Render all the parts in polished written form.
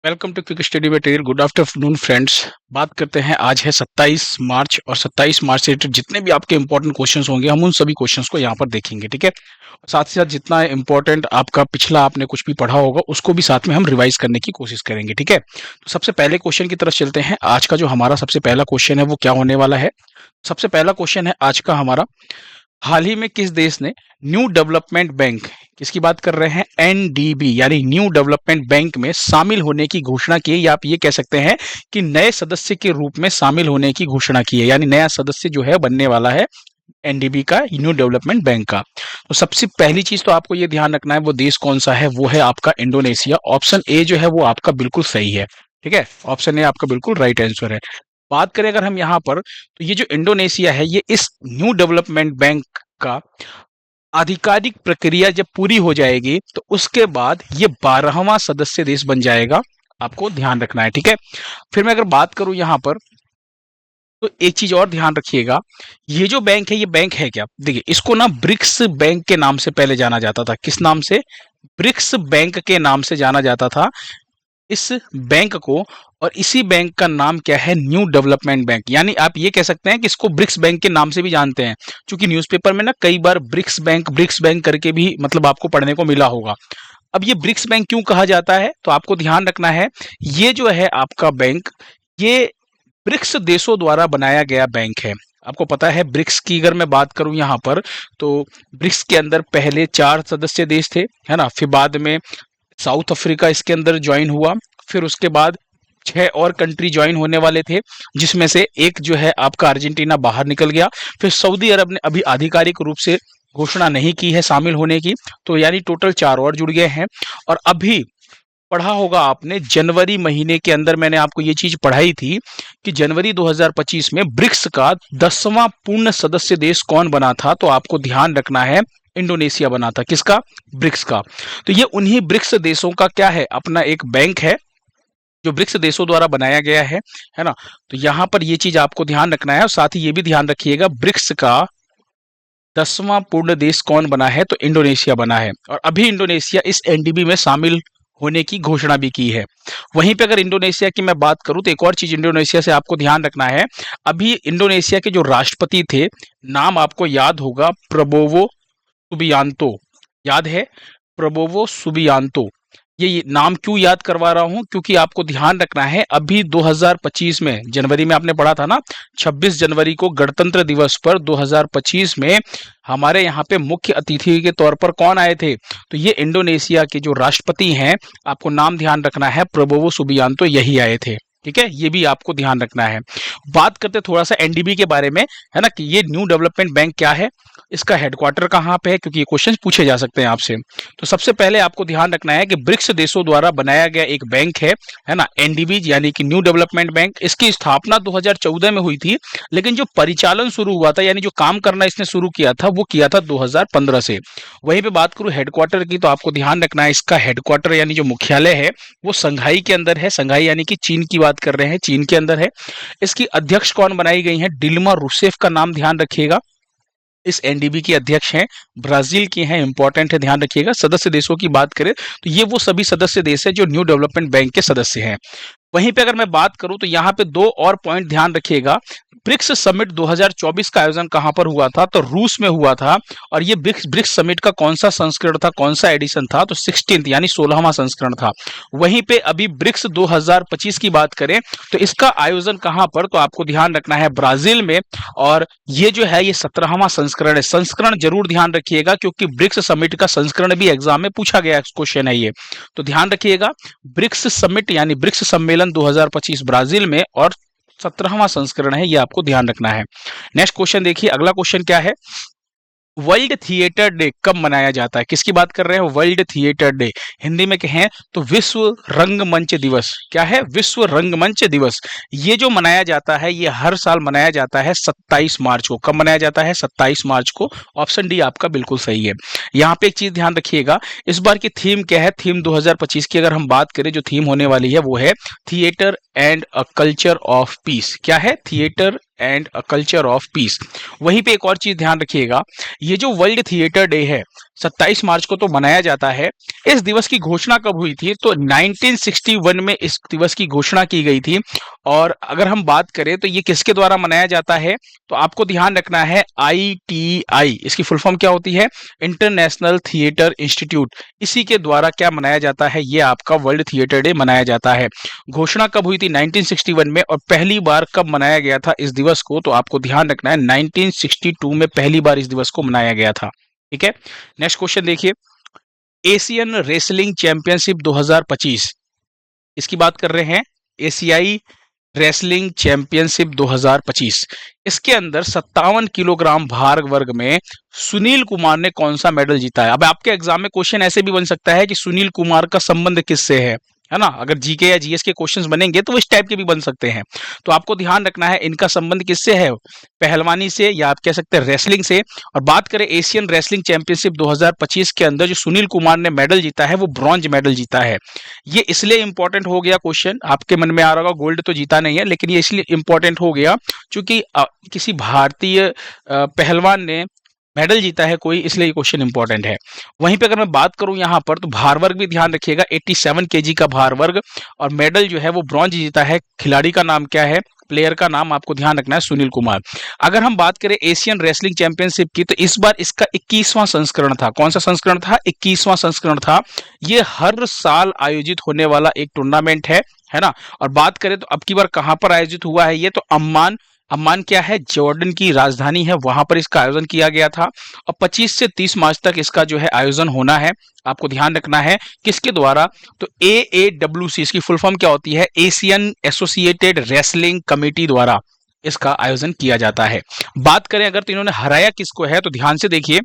Welcome to quick study material. Good afternoon friends. बात करते हैं, आज है 27 मार्च और 27 मार्च से रिलेटेड जितने भी आपके इंपॉर्टेंट क्वेश्चंस होंगे हम उन सभी क्वेश्चंस को यहाँ पर देखेंगे। ठीक है, साथ ही साथ जितना इंपॉर्टेंट आपका पिछला आपने कुछ भी पढ़ा होगा उसको भी साथ में हम रिवाइज करने की कोशिश करेंगे। ठीक है, तो सबसे पहले क्वेश्चन की तरफ चलते हैं। आज का जो हमारा सबसे पहला क्वेश्चन है वो क्या होने वाला है। सबसे पहला क्वेश्चन है आज का हमारा, हाल ही में किस देश ने न्यू डेवलपमेंट बैंक, किसकी बात कर रहे हैं, एनडीबी यानी न्यू डेवलपमेंट बैंक में शामिल होने की घोषणा की है, या आप ये कह सकते हैं कि नए सदस्य के रूप में शामिल होने की घोषणा की है, यानी नया सदस्य जो है बनने वाला है एनडीबी का, न्यू डेवलपमेंट बैंक का। तो सबसे पहली चीज तो आपको ये ध्यान रखना है वो देश कौन सा है, वो है आपका इंडोनेशिया। ऑप्शन ए जो है वो आपका बिल्कुल सही है। ठीक है, ऑप्शन ए आपका बिल्कुल राइट आंसर है। बात करें अगर हम यहाँ पर, तो ये जो इंडोनेशिया है ये इस न्यू डेवलपमेंट बैंक का आधिकारिक प्रक्रिया जब पूरी हो जाएगी तो उसके बाद ये 12वां सदस्य देश बन जाएगा। आपको ध्यान रखना है। ठीक है, फिर मैं अगर बात करूं यहाँ पर, तो एक चीज और ध्यान रखिएगा, ये जो बैंक है ये बैंक है क्या, देखिए इसको ना ब्रिक्स बैंक के नाम से पहले जाना जाता था। किस नाम से? ब्रिक्स बैंक के नाम से जाना जाता था इस बैंक को। और इसी बैंक का नाम क्या है, न्यू डेवलपमेंट बैंक। यानी आप ये कह सकते हैं कि इसको ब्रिक्स बैंक के नाम से भी जानते हैं, क्योंकि न्यूज़पेपर में ना कई बार ब्रिक्स बैंक करके भी मतलब आपको पढ़ने को मिला होगा। अब ये ब्रिक्स बैंक क्यों कहा जाता है, तो आपको ध्यान रखना है, ये जो है आपका बैंक, ये ब्रिक्स देशों द्वारा बनाया गया बैंक है। आपको पता है ब्रिक्स की अगर मैं बात करूं यहाँ पर, तो ब्रिक्स के अंदर पहले 4 सदस्य देश थे, है ना। फिर बाद में साउथ अफ्रीका इसके अंदर ज्वाइन हुआ। फिर उसके बाद 6 और कंट्री ज्वाइन होने वाले थे, जिसमें से एक जो है आपका अर्जेंटीना बाहर निकल गया। फिर सऊदी अरब ने अभी आधिकारिक रूप से घोषणा नहीं की है शामिल होने की, तो यानी टोटल 4 और जुड़ गए हैं। और अभी पढ़ा होगा आपने, जनवरी महीने के अंदर मैंने आपको ये चीज पढ़ाई थी कि जनवरी 2025 में ब्रिक्स का 10वां पूर्ण सदस्य देश कौन बना था, तो आपको ध्यान रखना है इंडोनेशिया बना था। किसका? ब्रिक्स का। तो ये उन्हीं ब्रिक्स देशों का क्या है, अपना एक बैंक है जो ब्रिक्स देशों द्वारा बनाया गया है ना। तो यहाँ पर ये चीज आपको ध्यान रखना है। और साथ ही ये भी ध्यान रखिएगा, ब्रिक्स का 10वां पूर्ण देश कौन बना है, तो इंडोनेशिया बना है। और अभी इंडोनेशिया इस एनडीबी में शामिल होने की घोषणा भी की है। वहीं पे अगर इंडोनेशिया की मैं बात करूं, तो एक और चीज इंडोनेशिया से आपको ध्यान रखना है, अभी इंडोनेशिया के जो राष्ट्रपति थे, नाम आपको याद होगा, प्रबोवो सुबियांतो। याद है? Prabowo Subianto. ये नाम क्यों याद करवा रहा हूं, क्योंकि आपको ध्यान रखना है, अभी 2025 में, जनवरी में आपने पढ़ा था ना, 26 जनवरी को गणतंत्र दिवस पर 2025 में हमारे यहाँ पे मुख्य अतिथि के तौर पर कौन आए थे, तो ये इंडोनेशिया के जो राष्ट्रपति हैं, आपको नाम ध्यान रखना है, प्रबोवो सुबियांतो, यही आए थे। ठीक है, ये भी आपको ध्यान रखना है। बात करते थोड़ा सा एनडीबी के बारे में, है ना, कि ये न्यू डेवलपमेंट बैंक क्या है, इसका हेडक्वार्टर कहाँ पे है, क्योंकि ये क्वेश्चन पूछे जा सकते हैं आपसे। तो सबसे पहले आपको ध्यान रखना है कि ब्रिक्स देशों द्वारा बनाया गया एक बैंक है ना, एनडीबी यानी कि न्यू डेवलपमेंट बैंक। इसकी स्थापना 2014 में हुई थी, लेकिन जो परिचालन शुरू हुआ था, यानी जो काम करना इसने शुरू किया था, वो किया था 2015 से। वहीं पे बात करूं हेडक्वार्टर की, तो आपको ध्यान रखना है, इसका हेडक्वार्टर यानी जो मुख्यालय है वो संघाई के अंदर है। संघाई यानी कि चीन की बात कर रहे हैं, चीन के अंदर है। इसकी अध्यक्ष कौन बनाई गई है, डिल्मा रूसेफ का नाम ध्यान रखिएगा। इस एनडीबी की अध्यक्ष हैं, ब्राजील की हैं, इंपॉर्टेंट है, ध्यान रखिएगा। सदस्य देशों की बात करें तो ये वो सभी सदस्य देश है जो न्यू डेवलपमेंट बैंक के सदस्य हैं। वहीं पे अगर मैं बात करूं तो यहाँ पे 2 और पॉइंट ध्यान रखिएगा। ब्रिक्स समिट 2024 का आयोजन कहां पर हुआ था, तो रूस में हुआ था। और ये ब्रिक्स समिट का कौन सा संस्करण था, कौन सा एडिशन था, तो 16th यानी 16वां संस्करण था। वहीं पे अभी ब्रिक्स 2025 की बात करें तो इसका आयोजन कहां पर, तो आपको ध्यान रखना है ब्राजील में। और ये जो है ये 17वां संस्करण है। संस्करण जरूर ध्यान रखिएगा, क्योंकि ब्रिक्स समिट का संस्करण भी एग्जाम में पूछा गया क्वेश्चन है ये, तो ध्यान रखिएगा। ब्रिक्स समिट यानी ब्रिक्स सम्मेलन 2025 ब्राजील में, और 17वां संस्करण है, ये आपको ध्यान रखना है। नेक्स्ट क्वेश्चन देखिए, अगला क्वेश्चन क्या है, वर्ल्ड थिएटर डे कब मनाया जाता है, किसकी बात कर रहे हैं, वर्ल्ड थिएटर डे। हिंदी में कहें तो विश्व रंगमंच दिवस। क्या है? विश्व रंगमंच दिवस। ये जो मनाया जाता है ये हर साल मनाया जाता है 27 मार्च को। कब मनाया जाता है? 27 मार्च को। ऑप्शन डी आपका बिल्कुल सही है। यहाँ पे एक चीज ध्यान रखिएगा, इस बार की थीम क्या है, थीम 2025 की अगर हम बात करें, जो थीम होने वाली है वो है theatre and a culture of peace. क्या है? Theatre and a culture of peace. वहीं पे एक और चीज ध्यान रखिएगा, ये जो वर्ल्ड थिएटर डे है 27 मार्च को तो मनाया जाता है। इस दिवस की घोषणा कब हुई थी? तो 1961 में इस दिवस की घोषणा की गई थी। और अगर हम बात करें तो ये किसके द्वारा मनाया जाता है, तो आपको ध्यान रखना है ITI, इसकी फुल फॉर्म क्या होती है? International theatre institute. इसी के द्वारा क्या मनाया जाता है? ये आपका वर्ल्ड थिएटर डे मनाया जाता है। घोषणा कब हुई थी? 1961 में। और पहली बार कब मनाया गया था इस दिवस को? तो आपको ध्यान रखना है 1962 में पहली बार इस दिवस को मनाया गया था। ठीक है, नेक्स्ट क्वेश्चन देखिए, एशियन रेसलिंग चैंपियनशिप 2025, इसकी बात कर रहे हैं। एशियाई रेसलिंग चैंपियनशिप 2025, इसके अंदर 57 किलोग्राम भार वर्ग में सुनील कुमार ने कौन सा मेडल जीता है? अब आपके एग्जाम में क्वेश्चन ऐसे भी बन सकता है कि सुनील कुमार का संबंध किससे है ना? अगर जीके या जीएस के क्वेश्चंस बनेंगे तो इस टाइप के भी बन सकते हैं। तो आपको ध्यान रखना है इनका संबंध किससे है? पहलवानी से, या आप कह सकते हैं रेसलिंग से। और बात करें एशियन रेसलिंग चैंपियनशिप 2025 के अंदर जो सुनील कुमार ने मेडल जीता है वो ब्रॉन्ज मेडल जीता है। ये इसलिए इंपॉर्टेंट हो गया क्वेश्चन, आपके मन में आ रहा होगा गोल्ड तो जीता नहीं है, लेकिन ये इसलिए इंपॉर्टेंट हो गया क्योंकि किसी भारतीय पहलवान ने मेडल जीता है कोई, इसलिए ये क्वेश्चन इंपॉर्टेंट है। वहीं पे अगर मैं बात करूं यहां पर, तो भार वर्ग भी ध्यान रखिएगा, 87 केजी का भार वर्ग, और मेडल जो है वो ब्रॉन्ज जीता है। खिलाड़ी का नाम क्या है? प्लेयर का नाम आपको ध्यान रखना है सुनील कुमार। अगर हम बात करें एशियन रेसलिंग चैंपियनशिप की, तो इस बार इसका 21वां संस्करण था। कौन सा संस्करण था? 21वां संस्करण था। ये हर साल आयोजित होने वाला एक टूर्नामेंट है ना? और बात करें तो अब की बार कहां पर आयोजित हुआ है ये? तो अम्मान, अम्मान क्या है? जॉर्डन की राजधानी है, वहां पर इसका आयोजन किया गया था। और 25 से 30 मार्च तक इसका जो है आयोजन होना है। आपको ध्यान रखना है किसके द्वारा? तो AAWC, इसकी फुल फॉर्म क्या होती है? एशियन एसोसिएटेड रेसलिंग कमेटी द्वारा इसका आयोजन किया जाता है। बात करें अगर, तो इन्होंने हराया किसको है? तो ध्यान से देखिए,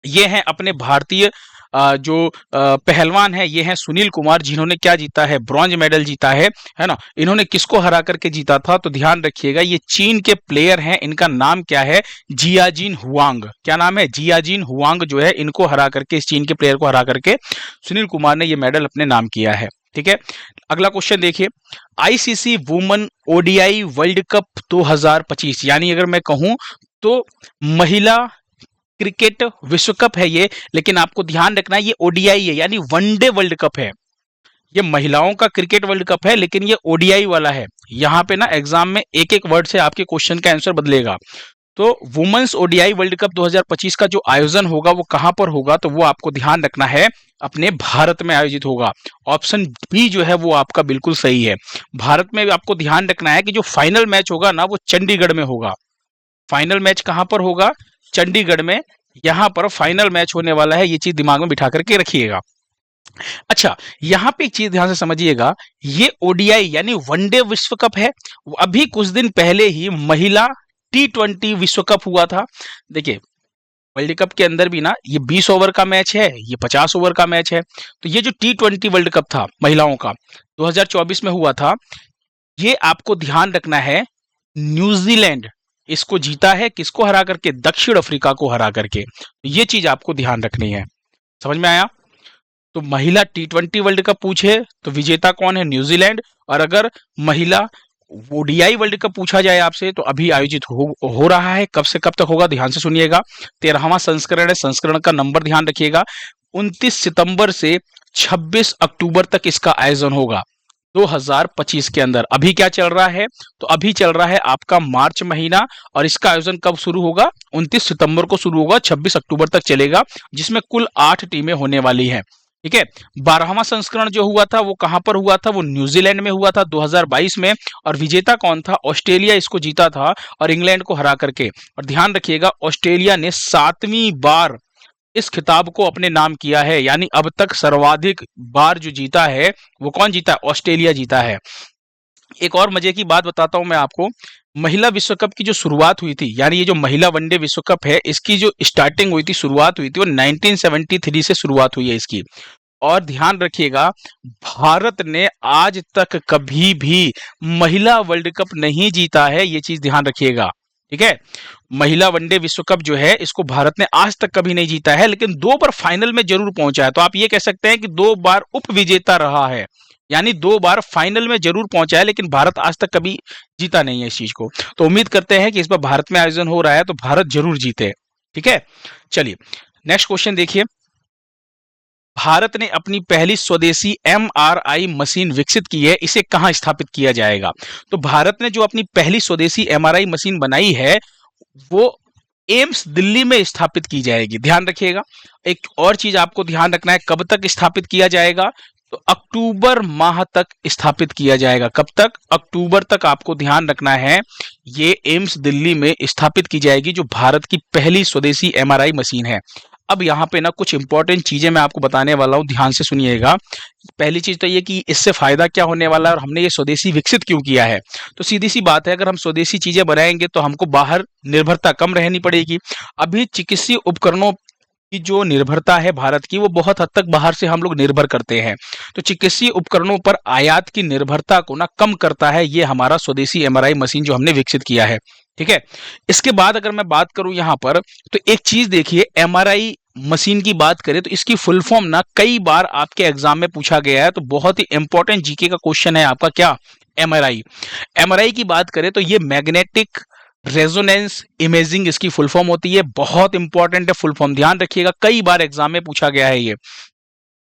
ये हैं अपने भारतीय जो पहलवान है, ये हैं सुनील कुमार, जिन्होंने क्या जीता है? ब्रॉन्ज मेडल जीता है ना? इन्होंने किसको हरा करके जीता था? तो ध्यान रखिएगा, ये चीन के प्लेयर हैं, इनका नाम क्या है? जियाजिन हुआंग। क्या नाम है? जियाजिन हुआंग जो है, इनको हरा करके, इस चीन के प्लेयर को हरा करके सुनील कुमार ने ये मेडल अपने नाम किया है। ठीक है, अगला क्वेश्चन देखिए, ICC women ODI world cup 2025, यानी अगर मैं कहूं तो महिला क्रिकेट विश्व कप है ये, लेकिन आपको ध्यान रखना है ये ODI है, यानी वनडे वर्ल्ड कप है। ये महिलाओं का क्रिकेट वर्ल्ड कप है, लेकिन ये ODI वाला है। यहाँ पे ना एग्जाम में एक एक वर्ड से आपके क्वेश्चन का आंसर बदलेगा। तो वुमेन्स ODI वर्ल्ड कप 2025 का जो आयोजन होगा वो कहां पर होगा? तो वो आपको ध्यान रखना है अपने भारत में आयोजित होगा। ऑप्शन बी जो है वो आपका बिल्कुल सही है। भारत में आपको ध्यान रखना है कि जो फाइनल मैच होगा ना वो चंडीगढ़ में होगा। फाइनल मैच कहां पर होगा? चंडीगढ़ में। यहां पर फाइनल मैच होने वाला है, ये चीज दिमाग में बिठा करके रखिएगा। अच्छा, यहां पे एक चीज ध्यान से समझिएगा, ये ODI यानी वनडे विश्व कप है। अभी कुछ दिन पहले ही महिला T20 विश्व कप हुआ था। देखिए, वर्ल्ड कप के अंदर भी ना ये 20 ओवर का मैच है, ये 50 ओवर का मैच है। तो ये जो T20 वर्ल्ड कप था महिलाओं का 2024 में हुआ था, ये आपको ध्यान रखना है, न्यूजीलैंड इसको जीता है। किसको हरा करके? दक्षिण अफ्रीका को हरा करके। ये चीज आपको ध्यान रखनी है। समझ में आया? तो महिला T20 वर्ल्ड कप पूछे तो विजेता कौन है? न्यूजीलैंड। और अगर महिला ODI वर्ल्ड कप पूछा जाए आपसे, तो अभी आयोजित हो रहा है। कब से कब तक होगा? ध्यान से सुनिएगा, 13वां संस्करण है। संस्करण का नंबर ध्यान रखिएगा, 29 सितंबर से 26 अक्टूबर तक इसका आयोजन होगा 2025 के अंदर। अभी क्या चल रहा है? तो अभी चल रहा है आपका मार्च महीना, और इसका आयोजन कब शुरू होगा? 29 सितंबर को शुरू होगा, 26 अक्टूबर तक चलेगा, जिसमें कुल 8 टीमें होने वाली हैं। ठीक है, 12वां संस्करण जो हुआ था वो कहां पर हुआ था? वो न्यूजीलैंड में हुआ था 2022 में। और विजेता कौन था? ऑस्ट्रेलिया इसको जीता था, और इंग्लैंड को हरा करके। और ध्यान रखिएगा, ऑस्ट्रेलिया ने 7वीं बार इस खिताब को अपने नाम किया है, यानी अब तक सर्वाधिक बार जो जीता है वो कौन जीता है? ऑस्ट्रेलिया जीता है। एक और मजे की बात बताता हूं मैं आपको, महिला विश्व कप की जो शुरुआत हुई थी, यानी ये जो महिला वनडे विश्व कप है, इसकी जो स्टार्टिंग हुई थी, शुरुआत हुई थी, वो 1973 से शुरुआत हुई है इसकी। और ध्यान रखिएगा, भारत ने आज तक कभी भी महिला वर्ल्ड कप नहीं जीता है, ये चीज ध्यान रखिएगा। ठीक है, महिला वनडे विश्व कप जो है इसको भारत ने आज तक कभी नहीं जीता है, लेकिन 2 बार फाइनल में जरूर पहुंचा है। तो आप ये कह सकते हैं कि 2 बार उप विजेता रहा है। यानी 2 बार फाइनल में जरूर पहुंचा है, लेकिन भारत आज तक कभी जीता नहीं है इस चीज को। तो उम्मीद करते हैं कि इस बार भारत में आयोजन हो रहा है तो भारत जरूर जीते। ठीक है, चलिए नेक्स्ट क्वेश्चन देखिए। भारत ने अपनी पहली स्वदेशी एमआरआई मशीन विकसित की है, इसे कहां स्थापित किया जाएगा? तो भारत ने जो अपनी पहली स्वदेशी एमआरआई मशीन बनाई है वो एम्स दिल्ली में स्थापित की जाएगी। ध्यान रखिएगा। एक और चीज आपको ध्यान रखना है, कब तक स्थापित किया जाएगा? तो अक्टूबर माह तक स्थापित किया जाएगा। कब तक? अक्टूबर तक आपको ध्यान रखना है। ये एम्स दिल्ली में स्थापित की जाएगी, जो भारत की पहली स्वदेशी एमआरआई मशीन है। अब यहाँ पे ना कुछ इंपॉर्टेंट चीजें मैं आपको बताने वाला हूँ, ध्यान से सुनिएगा। पहली चीज तो ये कि इससे फायदा क्या होने वाला है और हमने ये स्वदेशी विकसित क्यों किया है। तो सीधी सी बात है, अगर हम स्वदेशी चीजें बनाएंगे तो हमको बाहर निर्भरता कम रहनी पड़ेगी। अभी चिकित्सीय उपकरणों की जो निर्भरता है भारत की, वो बहुत हद तक बाहर से हम लोग निर्भर करते हैं। तो चिकित्सीय उपकरणों पर आयात की निर्भरता को ना कम करता है ये हमारा स्वदेशी एमआरआई मशीन जो हमने विकसित किया है। ठीक है, इसके बाद अगर मैं बात करूं यहाँ पर, तो एक चीज देखिए, एमआरआई मशीन की बात करें तो इसकी फुल फॉर्म ना कई बार आपके एग्जाम में पूछा गया है। तो बहुत ही इंपॉर्टेंट जीके का क्वेश्चन है आपका, क्या? एमआरआई। एमआरआई की बात करें तो ये मैग्नेटिक रेजोनेंस इमेजिंग इसकी फुल फॉर्म होती है। बहुत इंपॉर्टेंट है फुल फॉर्म, ध्यान रखिएगा, कई बार एग्जाम में पूछा गया है ये।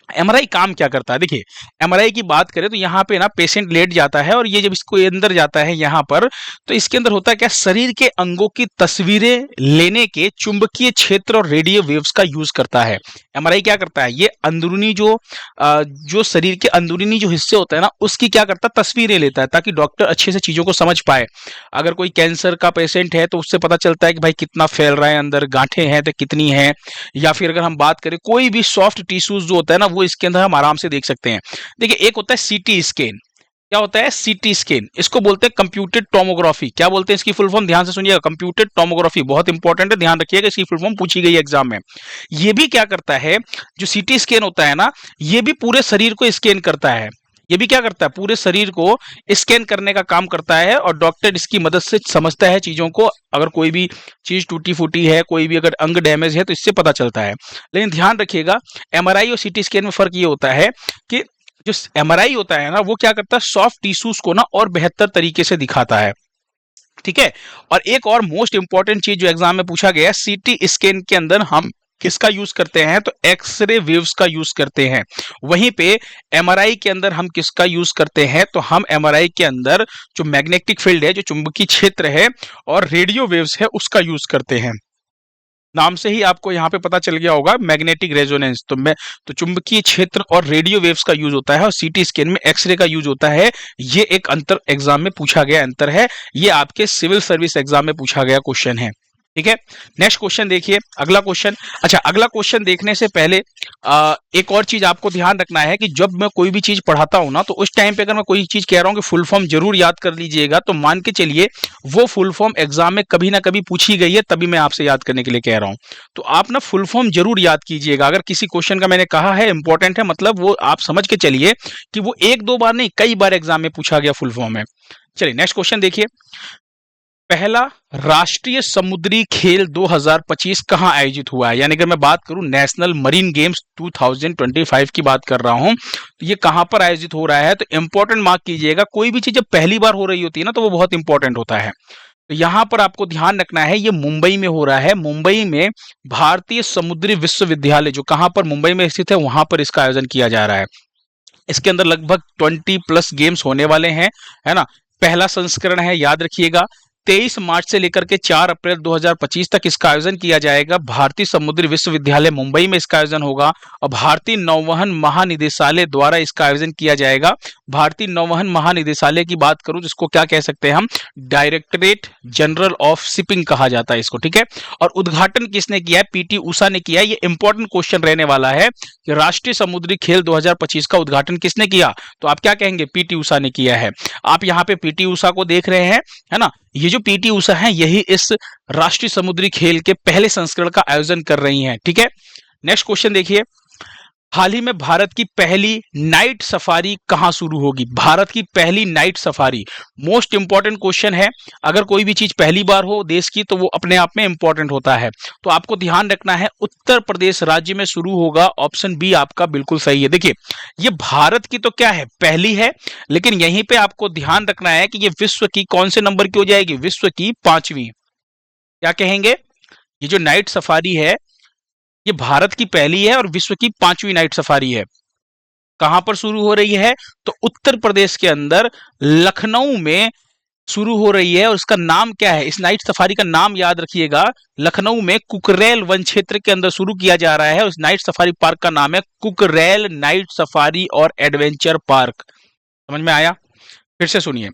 एमआरआई काम क्या करता है? देखिए, एमआरआई की बात करें तो यहाँ पे ना पेशेंट लेट जाता है और ये जब इसको अंदर जाता है यहाँ पर, तो इसके अंदर होता है क्या, शरीर के अंगों की तस्वीरें लेने के चुंबकीय क्षेत्र और रेडियो वेव्स का यूज करता है। एमआरआई क्या करता है, ये अंदरूनी जो शरीर के अंदरूनी जो हिस्से होते हैं ना, उसकी क्या करता है, तस्वीरें लेता है, ताकि डॉक्टर अच्छे से चीजों को समझ पाए। अगर कोई कैंसर का पेशेंट है तो उससे पता चलता है कि भाई कितना फैल रहा है, अंदर गांठें हैं तो कितनी हैं। या फिर अगर हम बात करें कोई भी सॉफ्ट टिश्यूज जो होता है ना, वो इसके अंदर हम आराम से देख सकते हैं। देखिए, एक होता है सीटी स्कैन। क्या होता है? CT scan. इसको बोलते हैं कंप्यूटेड टोमोग्राफी। क्या बोलते हैं इसकी फुल फॉर्म? ध्यान से सुनिएगा, कंप्यूटेड टोमोग्राफी। बहुत इंपॉर्टेंट है, ध्यान रखिएगा, इसकी फुल फॉर्म पूछी गई है एग्जाम में। ये भी क्या करता है, जो सीटी स्कैन होता है ना, ये भी पूरे शरीर को स्कैन करता है। ये भी क्या करता है, पूरे शरीर को स्कैन करने का काम करता है, और डॉक्टर इसकी मदद से समझता है चीजों को। अगर कोई भी चीज टूटी फूटी है, कोई भी अगर अंग डैमेज है, तो इससे पता चलता है। लेकिन ध्यान रखिएगा, एमआरआई और सीटी स्कैन में फर्क ये होता है कि जो एमआरआई होता है ना, वो क्या करता है, सॉफ्ट टिश्यूज को ना और बेहतर तरीके से दिखाता है। ठीक है, और एक और मोस्ट इंपॉर्टेंट चीज जो एग्जाम में पूछा गया है, सीटी स्कैन के अंदर हम किसका यूज करते हैं, तो एक्सरे वेव्स का यूज करते हैं। वहीं पे एमआरआई के अंदर हम किसका यूज करते हैं, तो हम एमआरआई के अंदर जो मैग्नेटिक फील्ड है, जो चुंबकीय क्षेत्र है और रेडियो वेव्स है, उसका यूज करते हैं। नाम से ही आपको यहाँ पे पता चल गया होगा, मैग्नेटिक रेजोनेंस। तो चुंबकीय क्षेत्र और रेडियो वेव्स का यूज होता है, और सीटी स्कैन में एक्सरे का यूज होता है। ये एक अंतर एग्जाम में पूछा गया अंतर है, ये आपके सिविल सर्विस एग्जाम में पूछा गया क्वेश्चन है। ठीक है, नेक्स्ट क्वेश्चन देखिए, अगला क्वेश्चन। अच्छा, अगला क्वेश्चन देखने से पहले एक और चीज आपको ध्यान रखना है कि जब मैं कोई भी चीज पढ़ाता हूं ना, तो उस टाइम पे अगर मैं कोई चीज कह रहा हूं कि फुल फॉर्म जरूर याद कर लीजिएगा, तो मान के चलिए वो फुल फॉर्म एग्जाम में कभी ना कभी पूछी गई है, तभी मैं आपसे याद करने के लिए कह रहा हूं। तो आप ना फुल फॉर्म जरूर याद कीजिएगा। अगर किसी क्वेश्चन का मैंने कहा है इंपॉर्टेंट है, मतलब वो आप समझ के चलिए कि वो एक दो बार नहीं, कई बार एग्जाम में पूछा गया फुल फॉर्म है। चलिए नेक्स्ट क्वेश्चन देखिए। पहला राष्ट्रीय समुद्री खेल 2025 कहां आयोजित हुआ है? यानी अगर मैं बात करूं नेशनल मरीन गेम्स 2025 की बात कर रहा हूं, तो ये कहां पर आयोजित हो रहा है? तो इंपॉर्टेंट मार्क कीजिएगा, कोई भी चीज जब पहली बार हो रही होती है ना, तो वो बहुत इंपॉर्टेंट होता है। तो यहां पर आपको ध्यान रखना है, ये मुंबई में हो रहा है। मुंबई में भारतीय समुद्री विश्वविद्यालय, जो कहां पर मुंबई में स्थित है, वहां पर इसका आयोजन किया जा रहा है। इसके अंदर लगभग 20+ गेम्स होने वाले हैं, है ना। पहला संस्करण है, याद रखिएगा। 23 मार्च से लेकर के 4 अप्रैल 2025 तक इसका आयोजन किया जाएगा। भारतीय समुद्री विश्वविद्यालय मुंबई में इसका आयोजन होगा, और भारतीय नौवहन महानिदेशालय द्वारा इसका आयोजन किया जाएगा। भारतीय नौवहन महानिदेशालय की बात करूं, जिसको क्या कह सकते हैं हम, डायरेक्टरेट जनरल ऑफ शिपिंग कहा जाता है इसको। ठीक है, और उद्घाटन किसने किया है? पीटी उषा ने किया है। ये इंपॉर्टेंट क्वेश्चन रहने वाला है कि राष्ट्रीय समुद्री खेल 2025 का उद्घाटन किसने किया? तो आप क्या कहेंगे? पीटी उषा ने किया है। आप यहाँ पे पीटी उषा को देख रहे हैं, है ना। ये जो पीटी उषा है, यही इस राष्ट्रीय समुद्री खेल के पहले संस्करण का आयोजन कर रही हैं। ठीक है, नेक्स्ट क्वेश्चन देखिए। हाल ही में भारत की पहली नाइट सफारी कहां शुरू होगी? भारत की पहली night safari most important question है। अगर कोई भी चीज पहली बार हो देश की तो वो अपने आप में इंपॉर्टेंट होता है। तो आपको ध्यान रखना है उत्तर प्रदेश राज्य में शुरू होगा। ऑप्शन बी आपका बिल्कुल सही है। देखिए, ये भारत की तो क्या है, पहली है, लेकिन यहीं पे आपको ध्यान रखना है कि ये विश्व की कौन से नंबर की हो जाएगी? विश्व की 5वीं। क्या कहेंगे? ये जो नाइट सफारी है ये भारत की पहली है और विश्व की 5वीं नाइट सफारी है। कहां पर शुरू हो रही है? तो उत्तर प्रदेश के अंदर लखनऊ में शुरू हो रही है। और इसका नाम क्या है? इस नाइट सफारी का नाम याद रखिएगा। लखनऊ में कुकरेल वन क्षेत्र के अंदर शुरू किया जा रहा है। उस नाइट सफारी पार्क का नाम है कुकरेल नाइट सफारी और एडवेंचर पार्क। समझ में आया? फिर से सुनिए,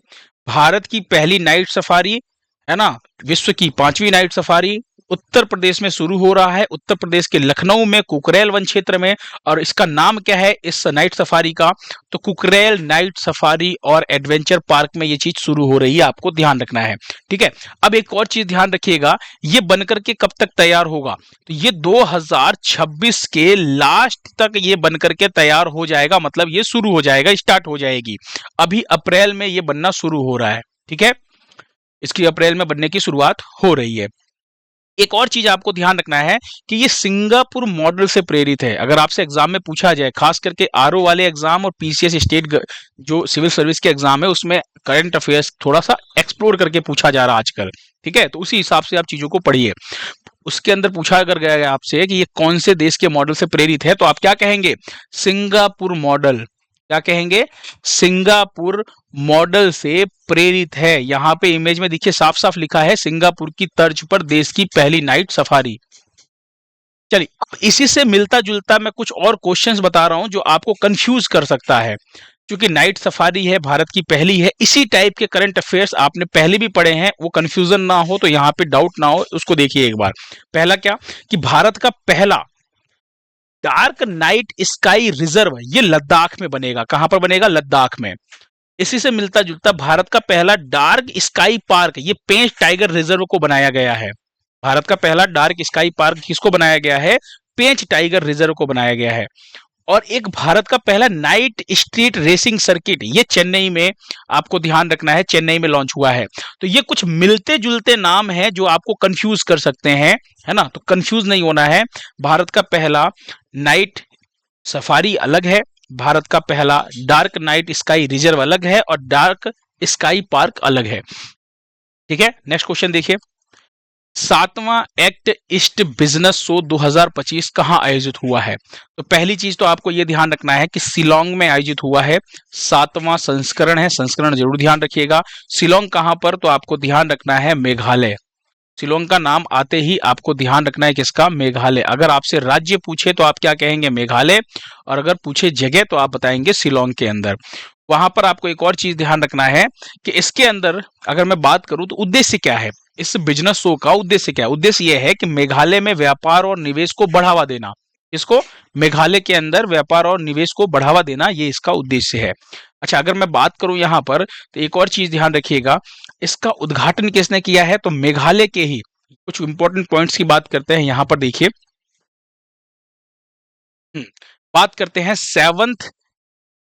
भारत की पहली नाइट सफारी है ना, विश्व की 5वीं नाइट सफारी उत्तर प्रदेश में शुरू हो रहा है, उत्तर प्रदेश के लखनऊ में कुकरेल वन क्षेत्र में। और इसका नाम क्या है इस नाइट सफारी का? तो कुकरेल नाइट सफारी और एडवेंचर पार्क में ये चीज शुरू हो रही है, आपको ध्यान रखना है। ठीक है, अब एक और चीज ध्यान रखिएगा, ये बनकर के कब तक तैयार होगा? तो ये 2026 के लास्ट तक ये बनकर के तैयार हो जाएगा, मतलब ये शुरू हो जाएगा, स्टार्ट हो जाएगी। अभी अप्रैल में ये बनना शुरू हो रहा है। ठीक है, इसकी अप्रैल में बनने की शुरुआत हो रही है। एक और चीज आपको ध्यान रखना है कि ये सिंगापुर मॉडल से प्रेरित है। अगर आपसे एग्जाम में पूछा जाए, खास करके आरओ वाले एग्जाम और पीसीएस स्टेट जो सिविल सर्विस के एग्जाम है उसमें करंट अफेयर्स थोड़ा सा एक्सप्लोर करके पूछा जा रहा है आजकल। ठीक है, तो उसी हिसाब से आप चीजों को पढ़िए। उसके अंदर पूछा अगर गया है आपसे कि ये कौन से देश के मॉडल से प्रेरित है, तो आप क्या कहेंगे? Singapore model. क्या कहेंगे? सिंगापुर मॉडल से प्रेरित है। यहां पे इमेज में देखिए साफ साफ लिखा है सिंगापुर की तर्ज पर देश की पहली नाइट सफारी। चलिए, इसी से मिलता जुलता मैं कुछ और क्वेश्चंस बता रहा हूं जो आपको कंफ्यूज कर सकता है। क्योंकि नाइट सफारी है, भारत की पहली है, इसी टाइप के करंट अफेयर्स आपने पहले भी पढ़े हैं, वो कंफ्यूजन ना हो, तो यहाँ पे डाउट ना हो, उसको देखिए एक बार। पहला क्या कि भारत का पहला डार्क नाइट स्काई रिजर्व ये लद्दाख में बनेगा। कहां पर बनेगा? लद्दाख में। इसी से मिलता जुलता भारत का पहला डार्क स्काई पार्क ये पेंच टाइगर रिजर्व को बनाया गया है। भारत का पहला डार्क स्काई पार्क किसको बनाया गया है? पेंच टाइगर रिजर्व को बनाया गया है। और एक भारत का पहला नाइट स्ट्रीट रेसिंग सर्किट ये चेन्नई में, आपको ध्यान रखना है, चेन्नई में लॉन्च हुआ है। तो ये कुछ मिलते जुलते नाम है जो आपको कंफ्यूज कर सकते हैं, है ना? तो कंफ्यूज नहीं होना है। भारत का पहला नाइट सफारी अलग है, भारत का पहला डार्क नाइट स्काई रिजर्व अलग है और डार्क स्काई पार्क अलग है। ठीक है, नेक्स्ट क्वेश्चन देखिए। 7वां एक्ट ईस्ट बिजनेस शो 2025 कहां आयोजित हुआ है? तो पहली चीज तो आपको यह ध्यान रखना है कि शिलोंग में आयोजित हुआ है। 7वां संस्करण है, संस्करण जरूर ध्यान रखिएगा। शिलोंग कहां पर? तो आपको ध्यान रखना है मेघालय। शिलोंग का नाम आते ही आपको ध्यान रखना है किसका? मेघालय। अगर आपसे राज्य पूछे तो आप क्या कहेंगे? मेघालय। और अगर पूछे जगह तो आप बताएंगे शिलोंग के अंदर। वहां पर आपको एक और चीज ध्यान रखना है कि इसके अंदर अगर मैं बात करूं तो उद्देश्य क्या है, इस बिजनेस शो का उद्देश्य क्या है? उद्देश्य यह है कि मेघालय में व्यापार और निवेश को बढ़ावा देना। इसको मेघालय के अंदर व्यापार और निवेश को बढ़ावा देना, ये इसका उद्देश्य है। अच्छा, अगर मैं बात करूं यहां पर तो एक और चीज ध्यान रखिएगा, इसका उद्घाटन किसने किया है? तो मेघालय के ही कुछ इंपॉर्टेंट पॉइंट्स की बात करते हैं। यहां पर देखिए, बात करते हैं 7th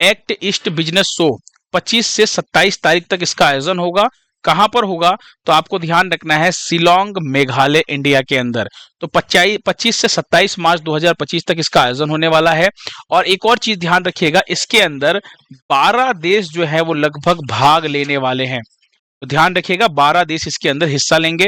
act east business show 25 से 27 तारीख तक इसका आयोजन होगा। कहां पर होगा? तो आपको ध्यान रखना है शिलोंग मेघालय इंडिया के अंदर। तो 25 से 27 मार्च 2025 तक इसका आयोजन होने वाला है। और एक और चीज ध्यान रखिएगा, इसके अंदर 12 देश जो है वो लगभग भाग लेने वाले हैं। तो ध्यान रखिएगा 12 देश इसके अंदर हिस्सा लेंगे।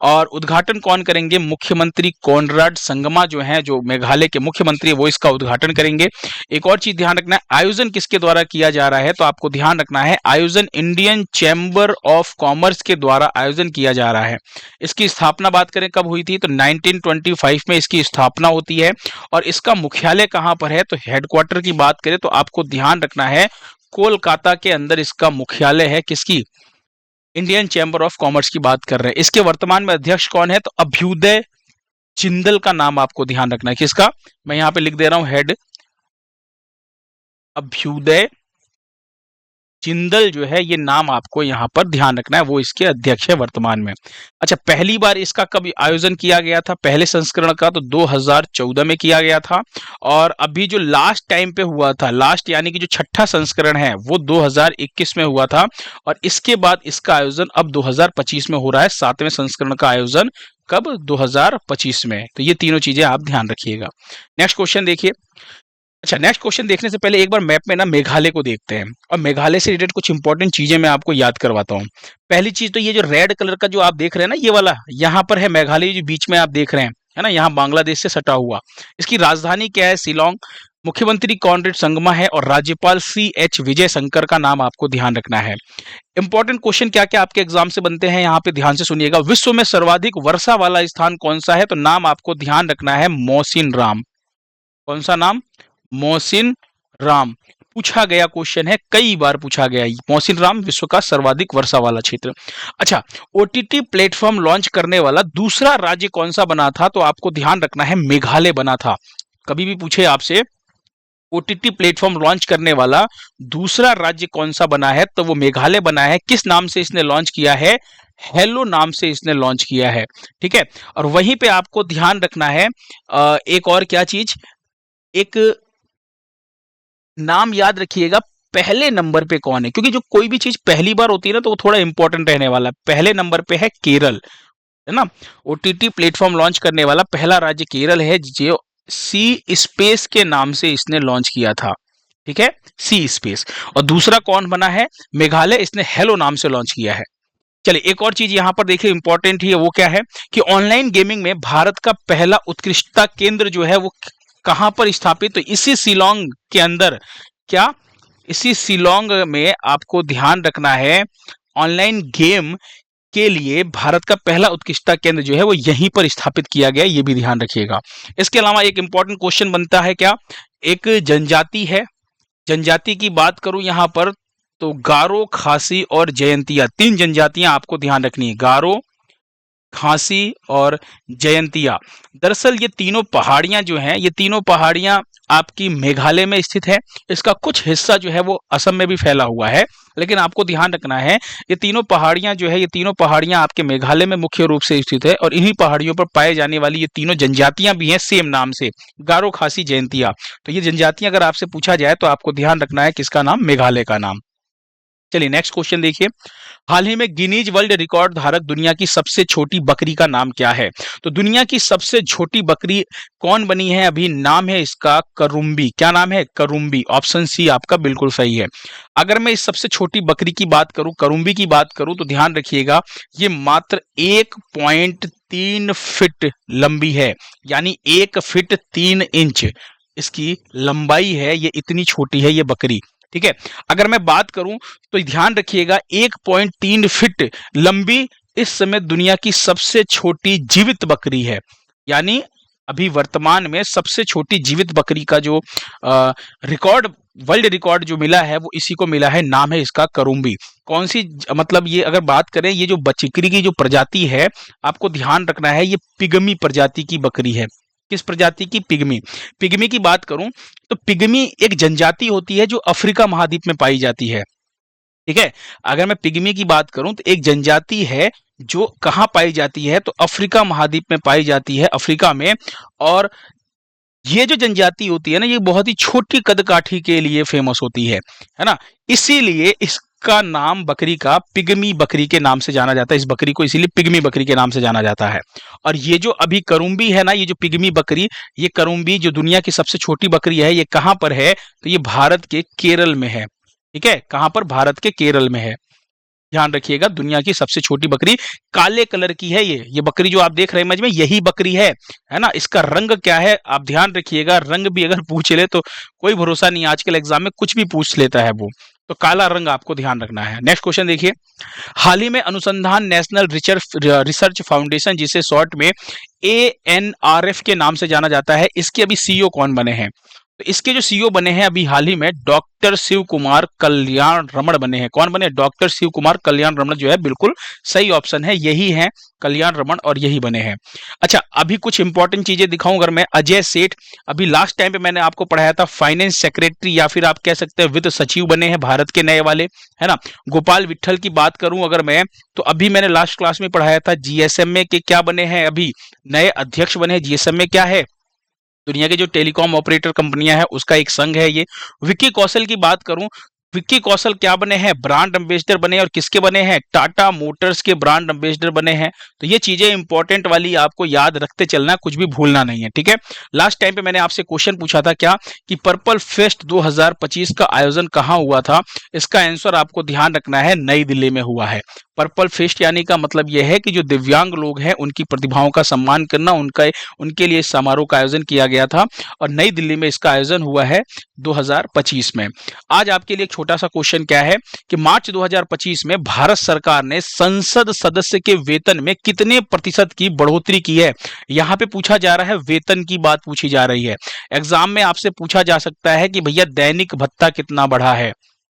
और उद्घाटन कौन करेंगे? मुख्यमंत्री कोनराड संगमा जो हैं, जो मेघालय के मुख्यमंत्री है, वो इसका उद्घाटन करेंगे। एक और चीज ध्यान रखना है, आयोजन किसके द्वारा किया जा रहा है? तो आपको ध्यान रखना है आयोजन इंडियन चैम्बर ऑफ कॉमर्स के द्वारा आयोजन किया जा रहा है। इसकी स्थापना बात करें कब हुई थी? तो 1925 में इसकी स्थापना होती है। और इसका मुख्यालय कहां पर है? तो हेडक्वार्टर की बात करें तो आपको ध्यान रखना है कोलकाता के अंदर इसका मुख्यालय है। किसकी? इंडियन चैम्बर ऑफ कॉमर्स की बात कर रहे हैं। इसके वर्तमान में अध्यक्ष कौन है? तो अभ्युदय जिंदल का नाम आपको ध्यान रखना है। किसका? मैं यहां पे लिख दे रहा हूं, हेड अभ्युदय जिंदल जो है ये नाम आपको यहाँ पर ध्यान रखना है, वो इसके अध्यक्ष है वर्तमान में। अच्छा, पहली बार इसका कब आयोजन किया गया था पहले संस्करण का? तो 2014 में किया गया था। और अभी जो लास्ट टाइम पे हुआ था, लास्ट यानी कि जो छठा संस्करण है वो 2021 में हुआ था। और इसके बाद इसका आयोजन अब 2025 में हो रहा है। 7वें संस्करण का आयोजन कब? 2025 में। तो ये तीनों चीजें आप ध्यान रखिएगा। नेक्स्ट क्वेश्चन देखिए। अच्छा, नेक्स्ट क्वेश्चन देखने से पहले एक बार मैप में ना मेघालय को देखते हैं, और मेघालय से रिलेटेड कुछ इंपॉर्टेंट चीजें मैं आपको याद करवाता हूँ। पहली चीज तो ये जो रेड कलर का जो आप देख रहे हैं ना, ये वाला यहाँ पर है मेघालय, जो बीच में आप देख रहे हैं, है ना, यहाँ बांग्लादेश से सटा हुआ। इसकी राजधानी क्या है? शिलोंग। मुख्यमंत्री कॉनरेड संगमा है, और राज्यपाल CH विजय शंकर का नाम आपको ध्यान रखना है। इंपॉर्टेंट क्वेश्चन क्या क्या आपके एग्जाम से बनते हैं, यहाँ पे ध्यान से सुनिएगा। विश्व में सर्वाधिक वर्षा वाला स्थान कौन सा है? तो नाम आपको ध्यान रखना है मोसिन राम। कौन सा नाम? मोहसिन राम। पूछा गया क्वेश्चन है, कई बार पूछा गया। मोहसिन राम विश्व का सर्वाधिक वर्षा वाला क्षेत्र। अच्छा, OTT प्लेटफॉर्म लॉन्च करने वाला दूसरा राज्य कौन सा बना था? तो आपको ध्यान रखना है मेघालय बना था। कभी भी पूछे आपसे OTT प्लेटफॉर्म लॉन्च करने वाला दूसरा राज्य कौन सा बना है, तो वो मेघालय बना है। किस नाम से इसने लॉन्च किया है? हेलो नाम से इसने लॉन्च किया है। ठीक है, और वहीं पे आपको ध्यान रखना है एक और क्या चीज, एक नाम याद रखिएगा, पहले नंबर पे कौन है, क्योंकि जो कोई भी चीज पहली बार होती है ना, तो वो थोड़ा इंपॉर्टेंट रहने वाला है। पहले नंबर पे है केरल, है ना। OTT प्लेटफॉर्म लॉन्च करने वाला पहला राज्य केरल है, जो सी स्पेस के नाम से इसने लॉन्च किया था। ठीक है, सी स्पेस। और दूसरा कौन बना है? मेघालय, इसने हेलो नाम से लॉन्च किया है। चलिए, एक और चीज यहां पर देखिए इंपॉर्टेंट ही है, वो क्या है कि ऑनलाइन गेमिंग में भारत का पहला उत्कृष्टता केंद्र जो है वो कहां पर स्थापित? तो इसी शिलोंग के अंदर। क्या? इसी शिलोंग में आपको ध्यान रखना है, ऑनलाइन गेम के लिए भारत का पहला उत्कृष्टता केंद्र जो है वो यहीं पर स्थापित किया गया, ये भी ध्यान रखिएगा। इसके अलावा एक इंपॉर्टेंट क्वेश्चन बनता है, क्या एक जनजाति है, जनजाति की बात करूं यहां पर, तो गारो, खासी और जयंतिया, तीन जनजातियां आपको ध्यान रखनी है, गारो, खासी और जयंतिया। दरअसल ये तीनों पहाड़ियां जो हैं, ये तीनों पहाड़ियां आपकी मेघालय में स्थित है। इसका कुछ हिस्सा जो है वो असम में भी फैला हुआ है, लेकिन आपको ध्यान रखना है ये तीनों पहाड़ियां जो है, ये तीनों पहाड़ियां आपके मेघालय में मुख्य रूप से स्थित है। और इन्हीं पहाड़ियों पर पाए जाने वाली ये तीनों जनजातियां भी हैं सेम नाम से, गारो, खासी, जयंतिया। तो ये जनजातियां अगर आपसे पूछा जाए तो आपको ध्यान रखना है किसका नाम? मेघालय का नाम। चलिए, नेक्स्ट क्वेश्चन देखिए। हाल ही में गिनीज वर्ल्ड रिकॉर्ड धारक दुनिया की सबसे छोटी बकरी का नाम क्या है? तो दुनिया की सबसे छोटी बकरी कौन बनी है अभी? नाम है इसका करुम्बी। क्या नाम है? करुम्बी। ऑप्शन सी आपका बिल्कुल सही है। अगर मैं इस सबसे छोटी बकरी की बात करूं, करुम्बी की बात करूं, तो ध्यान रखिएगा ये मात्र 1.3 फीट लंबी है, यानी 1 फीट 3 इंच इसकी लंबाई है। ये इतनी छोटी है ये बकरी। ठीक है, अगर मैं बात करूं तो ध्यान रखिएगा 1.3 फीट लंबी इस समय दुनिया की सबसे छोटी जीवित बकरी है। यानी अभी वर्तमान में सबसे छोटी जीवित बकरी का जो रिकॉर्ड, वर्ल्ड रिकॉर्ड जो मिला है वो इसी को मिला है। नाम है इसका करुम्बी। कौन सी, मतलब ये अगर बात करें, ये जो बकरी की जो प्रजाति है, आपको ध्यान रखना है ये पिगमी प्रजाति की बकरी है। किस प्रजाति की? पिगमी। पिगमी की बात करूं तो पिगमी एक जनजाति होती है जो अफ्रीका महाद्वीप में पाई जाती है। ठीक है, अगर मैं पिगमी की बात करूं तो एक जनजाति है जो कहां पाई जाती है? तो अफ्रीका महाद्वीप में पाई जाती है, अफ्रीका में। और ये जो जनजाति होती है ना, ये बहुत ही छोटी कदकाठी के लिए फेमस होती है ना। इसीलिए इसका नाम बकरी का पिगमी बकरी के नाम से जाना जाता है। इस बकरी को इसीलिए पिगमी बकरी के नाम से जाना जाता है। और ये जो अभी करुम्बी है ना, ये जो पिगमी बकरी, ये करुम्बी जो दुनिया की सबसे छोटी बकरी है, ये कहां पर है? तो ये भारत के केरल में है। ठीक है, कहां पर? भारत के केरल में है। ध्यान रखिएगा, दुनिया की सबसे छोटी बकरी काले कलर की है। ये बकरी जो आप देख रहे हैं इमेज में, यही बकरी है ना। इसका रंग क्या है आप ध्यान रखिएगा, रंग भी अगर पूछ ले तो कोई भरोसा नहीं, आजकल एग्जाम में कुछ भी पूछ लेता है वो, तो काला रंग आपको ध्यान रखना है। नेक्स्ट क्वेश्चन देखिए। हाल ही में अनुसंधान नेशनल रिसर्च फाउंडेशन, जिसे शॉर्ट में ANRF के नाम से जाना जाता है, इसके अभी CEO कौन बने हैं? तो इसके जो सीईओ बने हैं अभी हाल ही में डॉक्टर शिव कुमार कल्याण रमण बने हैं। कौन बने? डॉक्टर शिव कुमार कल्याण रमण जो है बिल्कुल सही ऑप्शन है, यही है कल्याण रमण और यही बने हैं। अच्छा, अभी कुछ इंपॉर्टेंट चीजें दिखाऊं अगर मैं। अजय सेठ अभी लास्ट टाइम पे मैंने आपको पढ़ाया था फाइनेंस सेक्रेटरी या फिर आप कह सकते हैं वित्त सचिव बने हैं भारत के नए वाले, है ना। गोपाल विट्ठल की बात करूं अगर मैं, तो अभी मैंने लास्ट क्लास में पढ़ाया था जीएसएमए के क्या बने हैं, अभी नए अध्यक्ष बने हैं। जीएसएमए क्या है? दुनिया के जो टेलीकॉम ऑपरेटर कंपनियां हैं उसका एक संघ है ये। विक्की कौशल की बात करूं, विक्की कौशल क्या बने हैं? ब्रांड एम्बेसडर बने हैं। और किसके बने हैं? टाटा मोटर्स के ब्रांड एम्बेसडर बने हैं। तो ये चीजें इंपॉर्टेंट वाली आपको याद रखते चलना, कुछ भी भूलना नहीं है, ठीक है। लास्ट टाइम पे मैंने आपसे क्वेश्चन पूछा था क्या, कि पर्पल फेस्ट 2025 का आयोजन कहाँ हुआ था? इसका आंसर आपको ध्यान रखना है, नई दिल्ली में हुआ है। पर्पल फेस्ट यानी का मतलब यह है कि जो दिव्यांग लोग हैं उनकी प्रतिभाओं का सम्मान करना, उनके लिए समारोह का आयोजन किया गया था और नई दिल्ली में इसका आयोजन हुआ है 2025 में। आज आपके लिए एक छोटा सा क्वेश्चन क्या है कि मार्च 2025 में भारत सरकार ने संसद सदस्य के वेतन में कितने प्रतिशत की बढ़ोतरी की है? यहां पे पूछा जा रहा है, वेतन की बात पूछी जा रही है। एग्जाम में आपसे पूछा जा सकता है कि भैया दैनिक भत्ता कितना बढ़ा है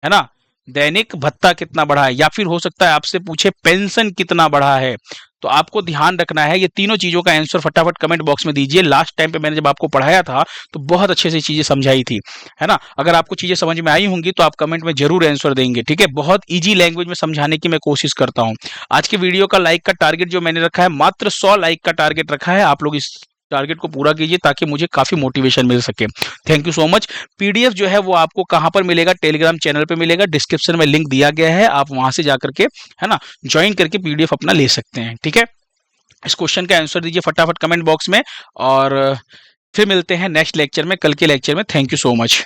ना, दैनिक भत्ता कितना बढ़ा है, या फिर हो सकता है आपसे पूछे पेंशन कितना बढ़ा है। तो आपको ध्यान रखना है, ये तीनों चीजों का आंसर फटाफट कमेंट बॉक्स में दीजिए। लास्ट टाइम पे मैंने जब आपको पढ़ाया था तो बहुत अच्छे से चीजें समझाई थी, है ना। अगर आपको चीजें समझ में आई होंगी तो आप कमेंट में जरूर आंसर देंगे, ठीक है। बहुत इजी लैंग्वेज में समझाने की मैं कोशिश करता हूँ। आज की वीडियो का लाइक का टारगेट जो मैंने रखा है, मात्र 100 लाइक का टारगेट रखा है। आप लोग इस टारगेट को पूरा कीजिए ताकि मुझे काफी मोटिवेशन मिल सके। Thank you so much. PDF जो है वो आपको कहां पर मिलेगा? टेलीग्राम चैनल पे मिलेगा, डिस्क्रिप्शन में लिंक दिया गया है, आप वहां से जाकर के, है ना, ज्वाइन करके पीडीएफ अपना ले सकते हैं, ठीक है। इस क्वेश्चन का आंसर दीजिए फटाफट कमेंट बॉक्स में, और फिर मिलते हैं नेक्स्ट लेक्चर में, कल के लेक्चर में। Thank you so much.